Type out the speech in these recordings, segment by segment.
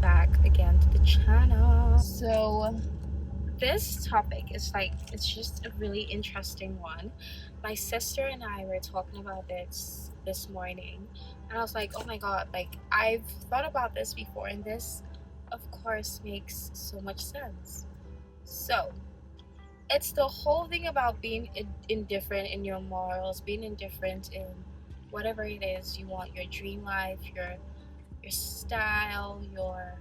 back again to the channel. So this topic is it's just a really interesting one. My sister and I were talking about this morning, and I was like, oh my god, like I've thought about this before, and this of course makes so much sense. So it's the whole thing about being indifferent in your morals, being indifferent in whatever it is you want, your dream life, your style, your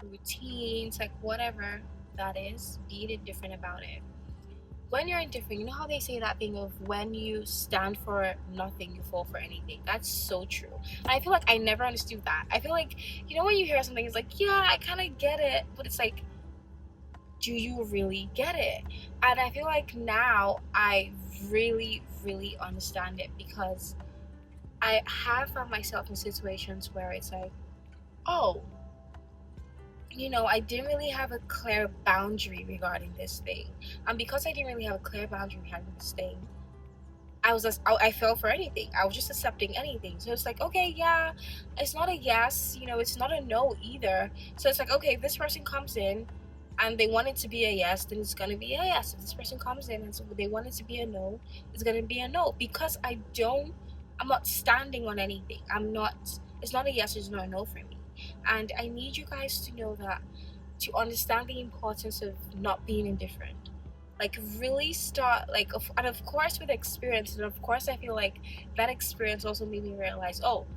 routines, like whatever that is, being indifferent about it. When you're indifferent, you know how they say that thing of when you stand for nothing, you fall for anything. That's so true. And I feel like I never understood that. I feel like, when you hear something, it's like, yeah, I kind of get it, but it's like, do you really get it? And I feel like now I really, really understand it, because I have found myself in situations where it's like, oh, I didn't really have a clear boundary regarding this thing. And because I didn't really have a clear boundary regarding this thing, I fell for anything. I was just accepting anything. So it's like, okay, yeah, it's not a yes, it's not a no either. So it's like, okay, if this person comes in and they want it to be a yes, then it's gonna be a yes. If this person comes in and so they want it to be a no, it's gonna be a no. Because I'm not standing on anything. It's not a yes, it's not a no for me. And I need you guys to know that, to understand the importance of not being indifferent. Like, really start, and of course with experience, and of course I feel like that experience also made me realize, oh,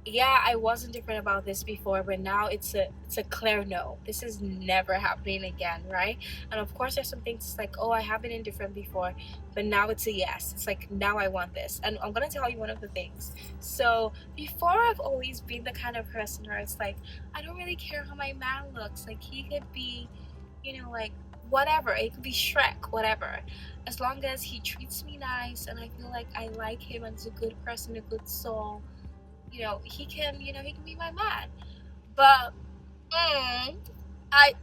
yeah, I wasn't different about this before, but now it's a clear no. This is never happening again, right? And of course there's some things like, oh, I have been indifferent before, but now it's a yes. It's like, now I want this. And I'm gonna tell you one of the things. So before, I've always been the kind of person where it's like, I don't really care how my man looks. Like, he could be, like whatever. It could be Shrek, whatever. As long as he treats me nice and I feel like I like him and he's a good person, a good soul, he can be my man. But I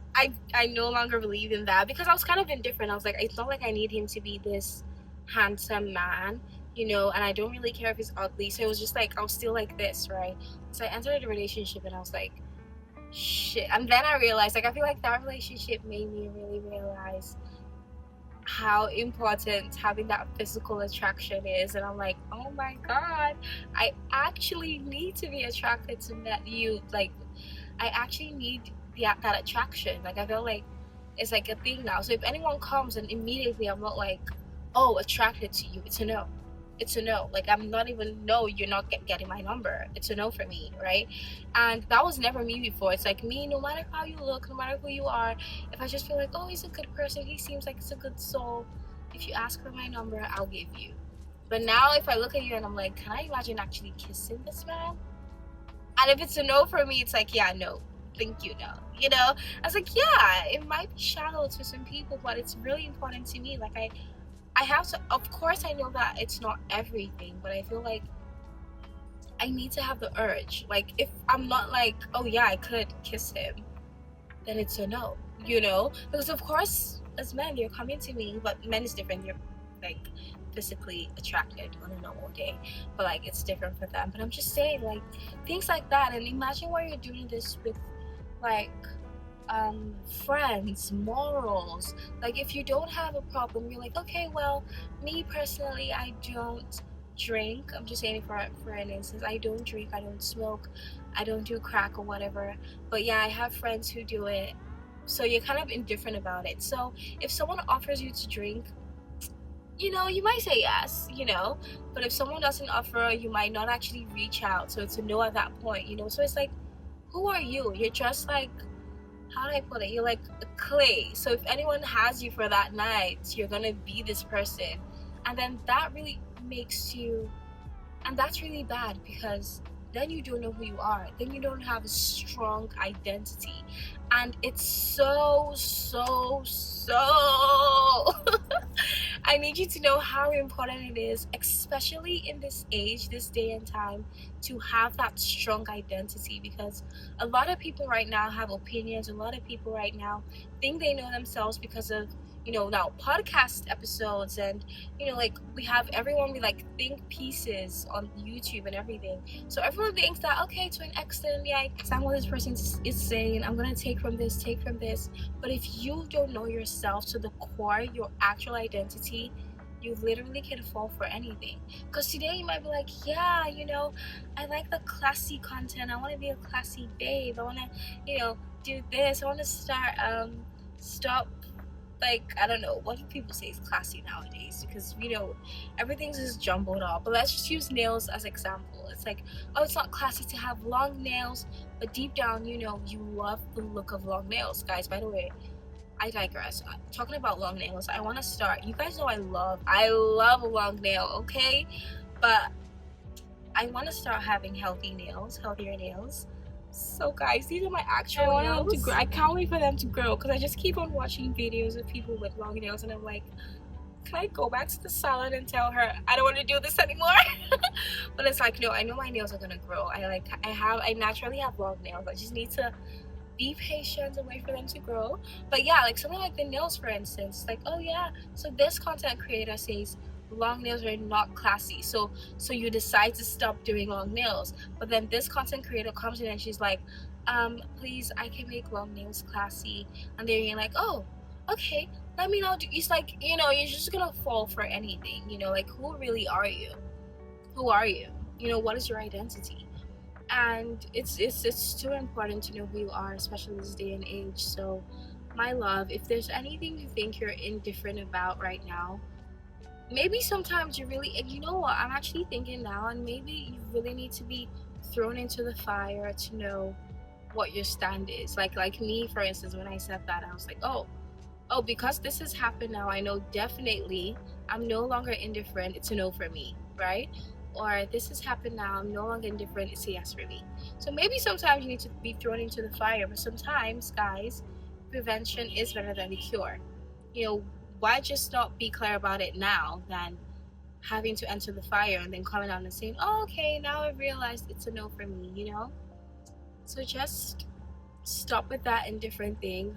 no longer believe in that, because I was kind of indifferent. I was like, it's not like I need him to be this handsome man, and I don't really care if he's ugly. So it was just like, I was still like this, right? So I entered a relationship and I was like, shit. And then I realized, I feel like that relationship made me really realize how important having that physical attraction is. And I'm like, oh my god, I actually need to be attracted to you. Like, I actually need that attraction. Like, I feel like it's like a thing now. So if anyone comes and immediately I'm not like, oh, attracted to you, it's a no. It's a no. Like, I'm not even, no, you're not getting my number. It's a no for me, right? And that was never me before. It's like, me, no matter how you look, no matter who you are, if I just feel like, oh, he's a good person, he seems like he's a good soul, if you ask for my number, I'll give you. But now if I look at you and I'm like, can I imagine actually kissing this man? And if it's a no for me, it's like, yeah, no, thank you, no. I was like, yeah, it might be shallow to some people, but it's really important to me. Like, I have to, of course I know that it's not everything, but I feel like I need to have the urge. Like, if I'm not like, oh yeah, I could kiss him, then it's a no, because of course as men, you're coming to me, but men is different. You're like physically attracted on a normal day, but like it's different for them. But I'm just saying, like, things like that. And imagine where you're doing this with like friends, morals. Like, if you don't have a problem, you're like, okay, well, me personally, I don't drink. I'm just saying, for an instance, I don't drink, I don't smoke, I don't do crack or whatever, but yeah, I have friends who do it. So you're kind of indifferent about it. So if someone offers you to drink, you might say yes, but if someone doesn't offer, you might not actually reach out. So it's a no at that point, so it's like, who are you? You're just like, how do I put it? You're like a clay. So if anyone has you for that night, you're gonna be this person. And then that really makes you, and that's really bad, because then you don't know who you are. Then you don't have a strong identity. And it's so I need you to know how important it is, especially in this age, this day and time, to have that strong identity. Because a lot of people right now have opinions. A lot of people right now think they know themselves because of, now podcast episodes, and like we have everyone with like think pieces on YouTube and everything. So everyone thinks that, okay, to an extent, yeah, I understand what this person is saying, I'm gonna take from this. But if you don't know yourself to the core, your actual identity, you literally can fall for anything. Because today you might be like, yeah, I like the classy content, I want to be a classy babe, I want to do this, I want to stop, like, I don't know, what do people say is classy nowadays? Because everything's just jumbled up. But let's just use nails as example. It's like, oh, it's not classy to have long nails, but deep down you love the look of long nails. Guys, by the way, I digress. Talking about long nails, I want to start, you guys know I love a long nail, okay? But I want to start having healthier nails. So guys, these are my actual nails. Them to grow. I can't wait for them to grow, because I just keep on watching videos of people with long nails, and I'm like, can I go back to the salon and tell her I don't want to do this anymore? But it's like, no, I know my nails are gonna grow. I naturally have long nails. I just need to be patient and wait for them to grow. But yeah, like something like the nails, for instance, like, oh yeah, so this content creator says long nails are not classy, so you decide to stop doing long nails. But then this content creator comes in and she's like, please, I can make long nails classy. And then you're like, oh, okay, let me know. It's like, you're just gonna fall for anything. Like, who really are you? What is your identity? And it's too important to know who you are, especially this day and age. So my love, if there's anything you think you're indifferent about right now, maybe sometimes you really, and you know what, I'm actually thinking now, and maybe you really need to be thrown into the fire to know what your stand is. Like me, for instance, when I said that, I was like, oh, because this has happened now, I know definitely I'm no longer indifferent, it's a no for me, right? Or this has happened now, I'm no longer indifferent, it's a yes for me. So maybe sometimes you need to be thrown into the fire, but sometimes, guys, prevention is better than the cure. Why just not be clear about it now than having to enter the fire and then coming out and saying, oh, okay, now I've realized it's a no for me, So just stop with that indifferent thing.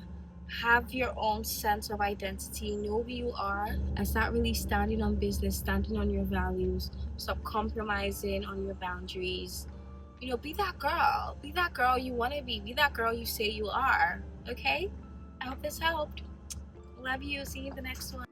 Have your own sense of identity, know who you are, and start really standing on business, standing on your values. Stop compromising on your boundaries. Be that girl you want to be that girl you say you are. Okay, I hope this helped. Love you. See you in the next one.